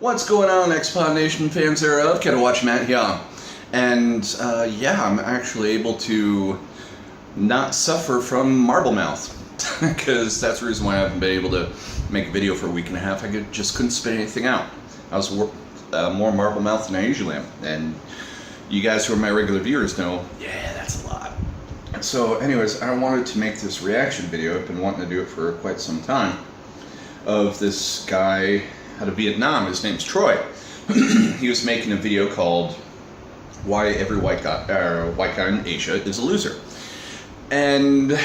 What's going on, Xpod Nation fans thereof? Kinda Watch Matt here. And yeah, I'm actually able to not suffer from marble mouth. Because that's the reason why I haven't been able to make a video for a week and a half. I just couldn't spit anything out. I was more marble mouth than I usually am. And you guys who are my regular viewers know, yeah, that's a lot. So anyways, I wanted to make this reaction video. I've been wanting to do it for quite some time. Of this guy out of Vietnam. His name's Troy. He was making a video called "Why Every White Guy in Asia is a Loser," and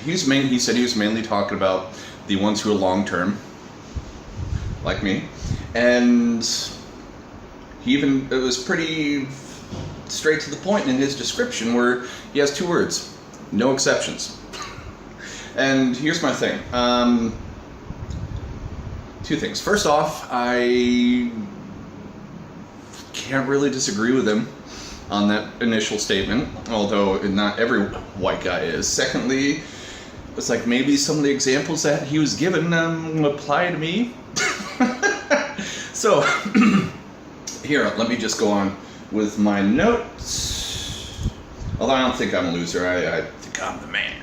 he said he was mainly talking about the ones who are long term, like me, and it was pretty straight to the point in his description, where he has two words: no exceptions. And here's my thing. Two things. First off, I can't really disagree with him on that initial statement, although not every white guy is. Secondly, it's like maybe some of the examples that he was given apply to me. So, here, let me just go on with my notes. Although I don't think I'm a loser, I think I'm the man.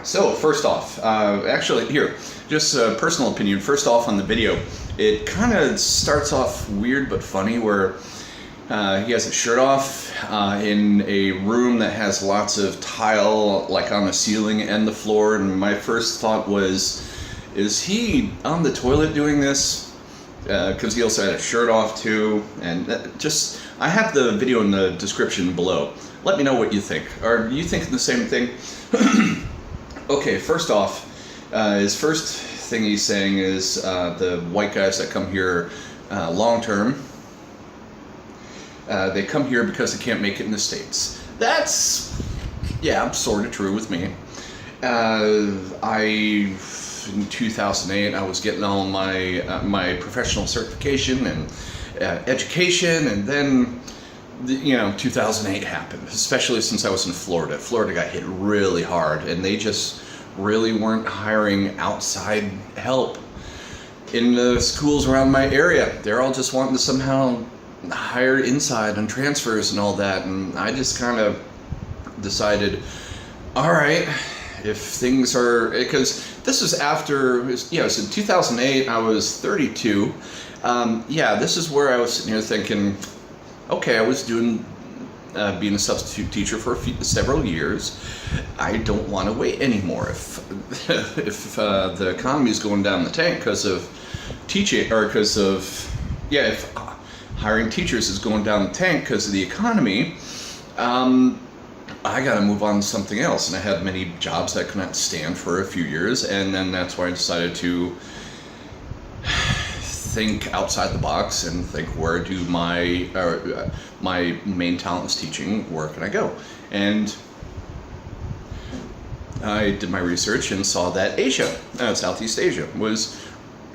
So, first off, actually, here, just a personal opinion. First off, on the video, it kind of starts off weird but funny, where he has his shirt off in a room that has lots of tile, like on the ceiling and the floor, and my first thought was, is he on the toilet doing this? Because he also had his shirt off too, and I have the video in the description below. Let me know what you think. Are you thinking the same thing? Okay, first off, his first thing he's saying is the white guys that come here long term, they come here because they can't make it in the States. That's, yeah, sort of true with me. In 2008, I was getting all my my professional certification and education, and then 2008 happened, especially since I was in Florida. Florida got hit really hard, and they just really weren't hiring outside help in the schools around my area. They're all just wanting to somehow hire inside on transfers and all that, and I just kind of decided, all right, if things are, because this is after, so in 2008, I was 32. This is where I was sitting here thinking, okay, I was doing being a substitute teacher for several years. I don't want to wait anymore. If the economy is going down the tank because of teaching, or because of if hiring teachers is going down the tank because of the economy, I got to move on to something else. And I had many jobs that could not stand for a few years, and then that's why I decided to think outside the box and think, where do my main talent is teaching, where can I go? And I did my research and saw that Asia, Southeast Asia, was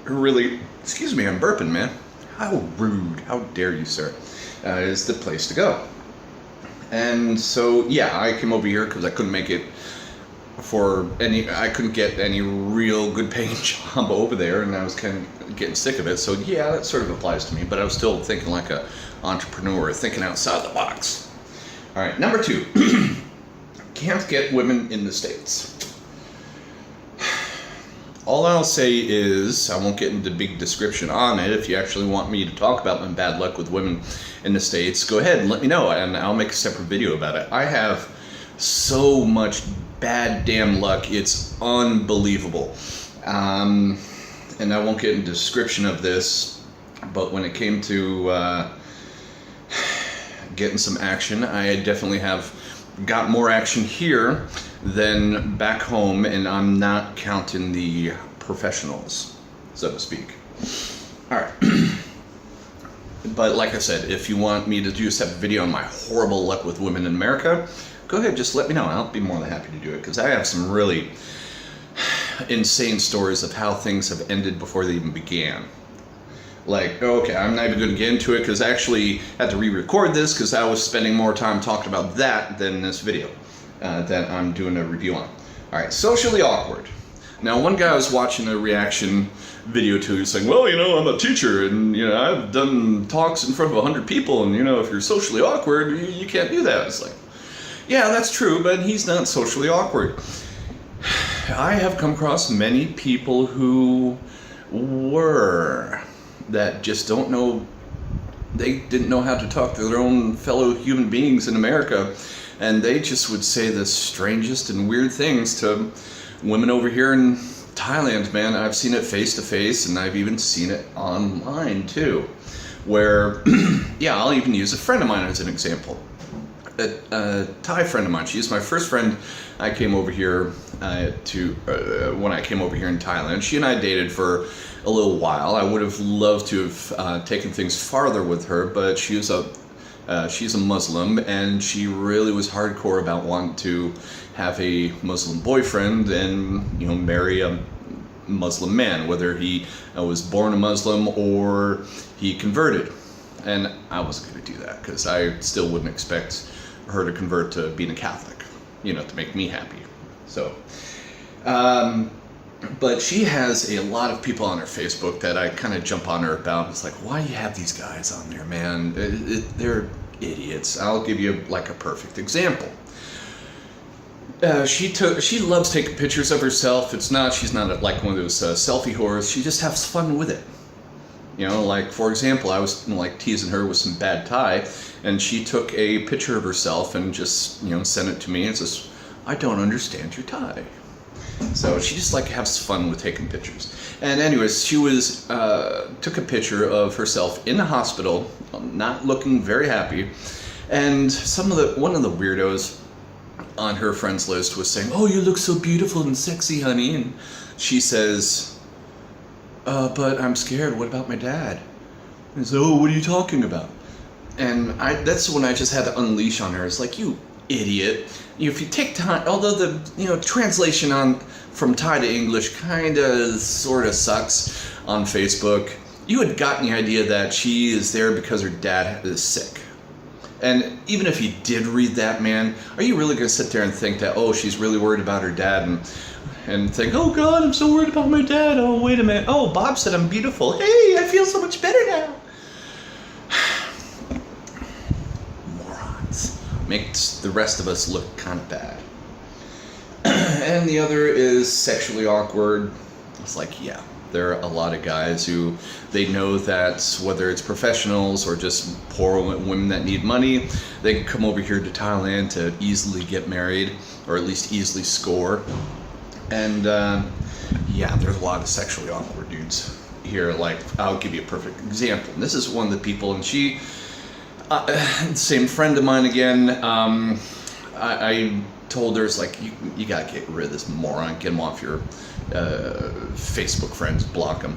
really, excuse me, I'm burping, man. How rude, how dare you, sir, is the place to go. And so, yeah, I came over here because I couldn't make it I couldn't get any real good paying job over there, and I was kind of getting sick of it. So yeah, that sort of applies to me, but I was still thinking like an entrepreneur, thinking outside the box. All right, number 2, can't get women in the States. All I'll say is, I won't get into big description on it. If you actually want me to talk about my bad luck with women in the States, go ahead and let me know, and I'll make a separate video about it. I have so much bad damn luck, it's unbelievable. And I won't get into description of this, but when it came to getting some action, I definitely have got more action here than back home, and I'm not counting the professionals, so to speak. Alright. But like I said, if you want me to do a separate video on my horrible luck with women in America, go ahead, just let me know. I'll be more than happy to do it, because I have some really insane stories of how things have ended before they even began. Like, okay, I'm not even going to get into it, because I actually had to re-record this because I was spending more time talking about that than this video that I'm doing a review on. Alright, socially awkward. Now, one guy I was watching a reaction video to, he's saying, well, I'm a teacher, and, I've done talks in front of 100 people, and, if you're socially awkward, you can't do that. It's like, yeah, that's true, but he's not socially awkward. I have come across many people who were, that just don't know, they didn't know how to talk to their own fellow human beings in America, and they just would say the strangest and weird things to women over here in Thailand, man. I've seen it face to face, and I've even seen it online too, where, yeah, I'll even use a friend of mine as an example. A Thai friend of mine. She's my first friend. I came over here when I came over here in Thailand. She and I dated for a little while. I would have loved to have taken things farther with her, but she's a Muslim, and she really was hardcore about wanting to have a Muslim boyfriend and marry a Muslim man, whether he was born a Muslim or he converted. And I wasn't going to do that because I still wouldn't expect her to convert to being a Catholic, to make me happy. So, but she has a lot of people on her Facebook that I kind of jump on her about. It's like, why do you have these guys on there, man? They're idiots. I'll give you a perfect example. She loves taking pictures of herself. She's not like one of those selfie whores. She just has fun with it. Like, for example, I was teasing her with some bad Thai, and she took a picture of herself and just sent it to me and says, I don't understand your Thai. So she just has fun with taking pictures. And anyways, she took a picture of herself in the hospital, not looking very happy, and one of the weirdos on her friends list was saying, oh, you look so beautiful and sexy, honey. And she says, but I'm scared. What about my dad? And so, oh, what are you talking about? And that's when I just had to unleash on her. It's like, you idiot. If you take time, although the translation from Thai to English kind of sort of sucks on Facebook, you had gotten the idea that she is there because her dad is sick. And even if you did read that, man, are you really going to sit there and think that, oh, she's really worried about her dad and think, oh God, I'm so worried about my dad. Oh, wait a minute. Oh, Bob said I'm beautiful. Hey, I feel so much better now. Morons. Makes the rest of us look kind of bad. And the other is sexually awkward. It's like, yeah, there are a lot of guys who they know that whether it's professionals or just poor women that need money, they can come over here to Thailand to easily get married, or at least easily score. And yeah, there's a lot of sexually awkward dudes here. Like, I'll give you a perfect example. And this is one of the people, and she, same friend of mine again, I told her, it's like, you gotta get rid of this moron, get him off your Facebook friends, block him.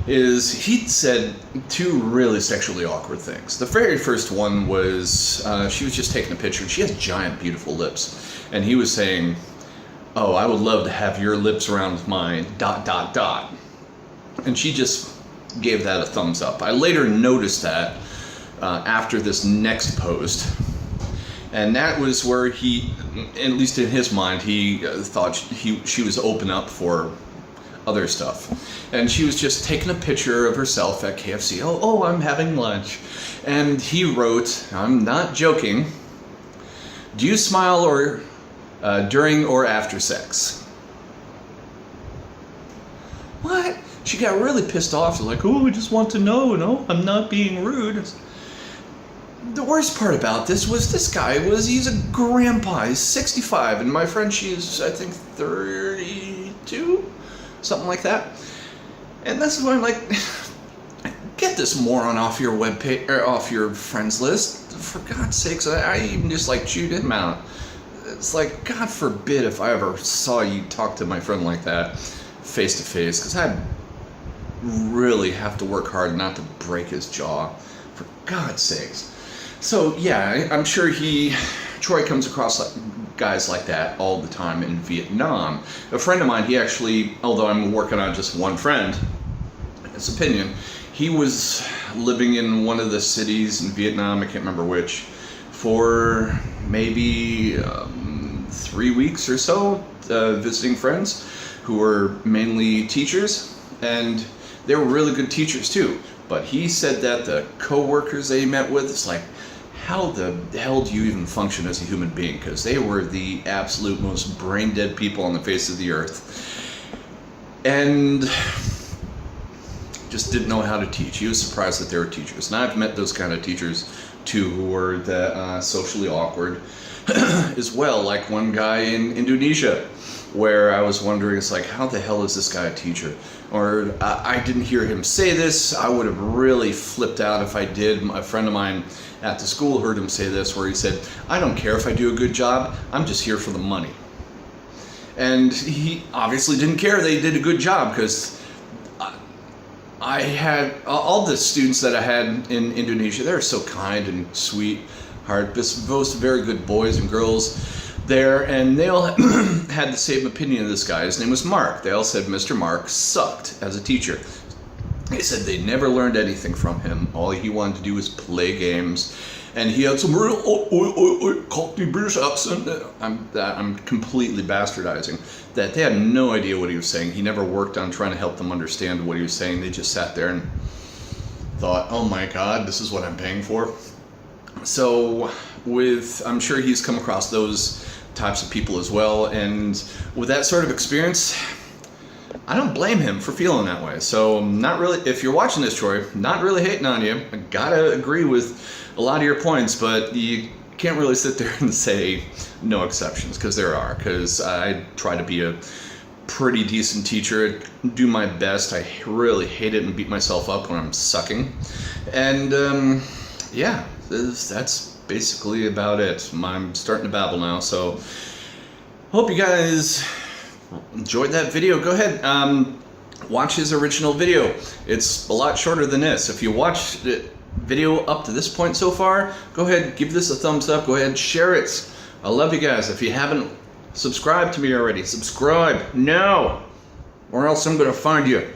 He said two really sexually awkward things. The very first one was, she was just taking a picture, and she has giant, beautiful lips. And he was saying, oh, I would love to have your lips around mine, ... And she just gave that a thumbs up. I later noticed that after this next post. And that was where he, at least in his mind, he thought she was open up for other stuff. And she was just taking a picture of herself at KFC. Oh, I'm having lunch. And he wrote, I'm not joking, do you smile or during or after sex? What? She got really pissed off. Like, oh, I just want to know. No, I'm not being rude. The worst part about this was he's a grandpa. He's 65, and my friend, she's, I think, 32, something like that. And this is why I'm like, get this moron off your webpage, or off your friends list. For God's sakes, I even just chewed him out. It's like, God forbid if I ever saw you talk to my friend like that face to face, because I'd really have to work hard not to break his jaw. For God's sakes. So yeah, I'm sure Troy comes across guys like that all the time in Vietnam. A friend of mine, he actually, although I'm working on just one friend, his opinion, he was living in one of the cities in Vietnam, I can't remember which, for maybe 3 weeks or so, visiting friends. who were mainly teachers, and they were really good teachers too. But he said that the co-workers that he met with, it's like, how the hell do you even function as a human being? Because they were the absolute most brain-dead people on the face of the earth. And just didn't know how to teach. He was surprised that they were teachers. And I've met those kind of teachers too, who were socially awkward as well. Like one guy in Indonesia, where I was wondering, it's like, how the hell is this guy a teacher? Or I didn't hear him say this. I would have really flipped out if I did. A friend of mine at the school heard him say this, where he said, I don't care if I do a good job, I'm just here for the money. And he obviously didn't care they did a good job, because I had all the students that I had in Indonesia, they were so kind and sweet heart, both very good boys and girls there, and they all had the same opinion of this guy. His name was Mark. They all said Mr. Mark sucked as a teacher. They said they never learned anything from him. All he wanted to do was play games, and he had some real Cockney British accent. I'm completely bastardizing that. They had no idea what he was saying. He never worked on trying to help them understand what he was saying. They just sat there and thought, oh my God, this is what I'm paying for. So I'm sure he's come across those types of people as well, and with that sort of experience, I don't blame him for feeling that way. So not really, if you're watching this, Troy, not really hating on you. I gotta agree with a lot of your points, but you can't really sit there and say no exceptions, because there are, because I try to be a pretty decent teacher, do my best. I really hate it and beat myself up when I'm sucking. And yeah, that's basically about it. I'm starting to babble now, so hope you guys enjoyed that video. Go ahead, watch his original video. It's a lot shorter than this. If you watched the video up to this point so far, go ahead, give this a thumbs up. Go ahead, share it. I love you guys. If you haven't subscribed to me already, subscribe now, or else I'm gonna find you.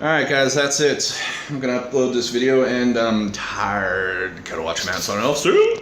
Alright guys, that's it. I'm gonna upload this video, and I'm tired. Gotta watch Matt, so I'll see you.